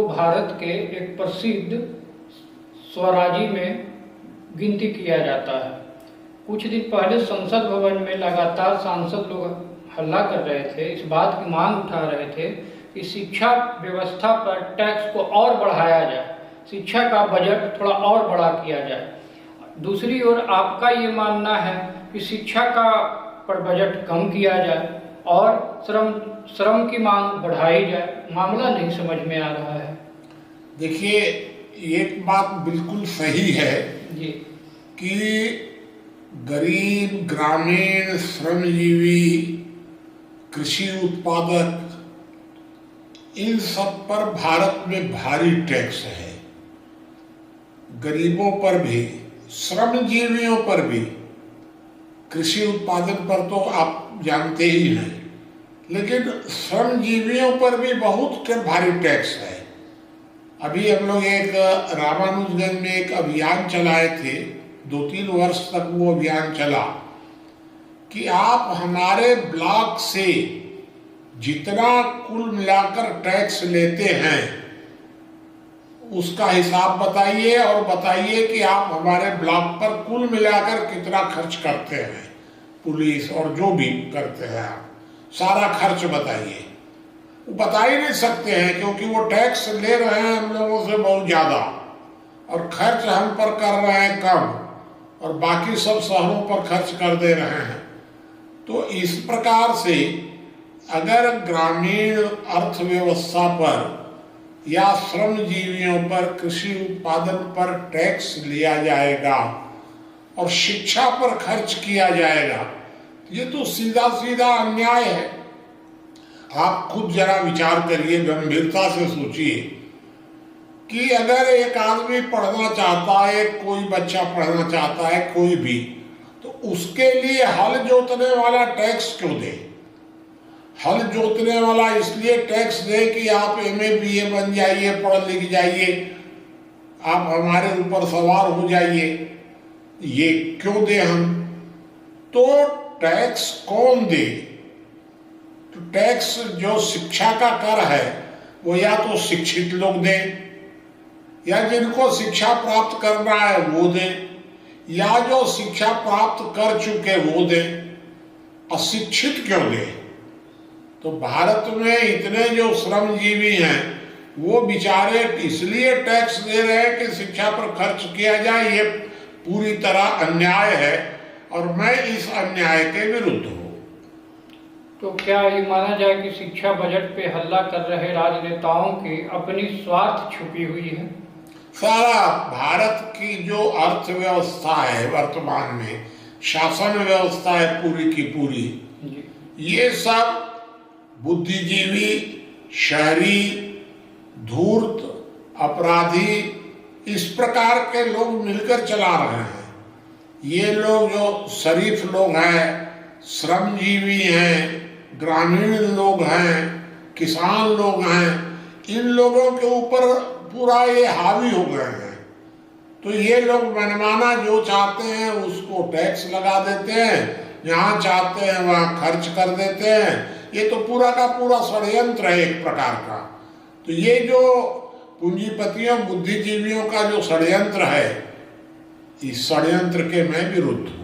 को भारत के एक प्रसिद्ध स्वराजी में गिनती किया जाता है। कुछ दिन पहले संसद भवन में लगातार सांसद लोग हल्ला कर रहे थे, इस बात की मांग उठा रहे थे कि शिक्षा व्यवस्था पर टैक्स को और बढ़ाया जाए, शिक्षा का बजट थोड़ा और बड़ा किया जाए। दूसरी ओर आपका ये मानना है कि शिक्षा का पर बजट कम किया जाए और श्रम की मांग बढ़ाई जाए। मामला नहीं समझ में आ रहा है। देखिए, एक बात बिल्कुल सही है जी कि गरीब, ग्रामीण, श्रमजीवी, कृषि उत्पादक, इन सब पर भारत में भारी टैक्स है। गरीबों पर भी, श्रमजीवियों पर भी, कृषि उत्पादन पर तो आप जानते ही हैं, लेकिन श्रमजीवियों पर भी बहुत भारी टैक्स है। अभी हम लोग एक रामानुजगंज में एक अभियान चलाए थे, 2-3 वर्ष तक वो अभियान चला कि आप हमारे ब्लॉक से जितना कुल मिलाकर टैक्स लेते हैं उसका हिसाब बताइए और बताइए कि आप हमारे ब्लॉक पर कुल मिलाकर कितना खर्च करते हैं, पुलिस और जो भी करते हैं आप सारा खर्च बताइए। वो बता ही नहीं सकते हैं क्योंकि वो टैक्स ले रहे हैं हम लोगों से बहुत ज़्यादा और खर्च हम पर कर रहे हैं कम और बाकी सब शहरों पर खर्च कर दे रहे हैं। तो इस प्रकार से अगर ग्रामीण अर्थव्यवस्था पर या श्रमजीवियों पर, कृषि उत्पादन पर टैक्स लिया जाएगा और शिक्षा पर खर्च किया जाएगा, ये तो सीधा सीधा अन्याय है। आप खुद जरा विचार करिए, गंभीरता से सोचिए कि अगर एक आदमी पढ़ना चाहता है, कोई बच्चा पढ़ना चाहता है, कोई भी, तो उसके लिए हल जोतने वाला टैक्स क्यों दे? हल जोतने वाला इसलिए टैक्स दे कि आप MA BA बन जाइए, पढ़ लिख जाइए, आप हमारे ऊपर सवार हो जाइए, ये क्यों दे हम? तो टैक्स कौन दे? तो टैक्स जो शिक्षा का कर है वो या तो शिक्षित लोग दें, या जिनको शिक्षा प्राप्त करना है वो दें, या जो शिक्षा प्राप्त कर चुके वो दें। अशिक्षित क्यों दें? तो भारत में इतने जो श्रमजीवी हैं वो बेचारे इसलिए टैक्स दे रहे हैं कि शिक्षा पर खर्च किया जाए। ये पूरी तरह अन्याय है और मैं इस अन्याय के विरुद्ध हूँ। तो क्या ये माना जाए कि शिक्षा बजट पे हल्ला कर रहे राजनेताओं की अपनी स्वार्थ छुपी हुई है? सारा भारत की जो अर्थव्यवस्था है वर्तमान में, शासन व्यवस्था है पूरी की पूरी, ये सब बुद्धिजीवी, शहरी, धूर्त, अपराधी, इस प्रकार के लोग मिलकर चला रहे हैं। ये लोग जो शरीफ लोग हैं, श्रमजीवी हैं, ग्रामीण लोग हैं, किसान लोग हैं, इन लोगों के ऊपर पूरा ये हावी हो गए हैं। तो ये लोग मनमाना जो चाहते हैं उसको टैक्स लगा देते हैं, जहाँ चाहते हैं वहाँ खर्च कर देते हैं। ये तो पूरा का पूरा षड्यंत्र है एक प्रकार का। तो ये जो पूंजीपतियों, बुद्धिजीवियों का जो षड्यंत्र है, इस षड्यंत्र के मैं विरुद्ध हूँ।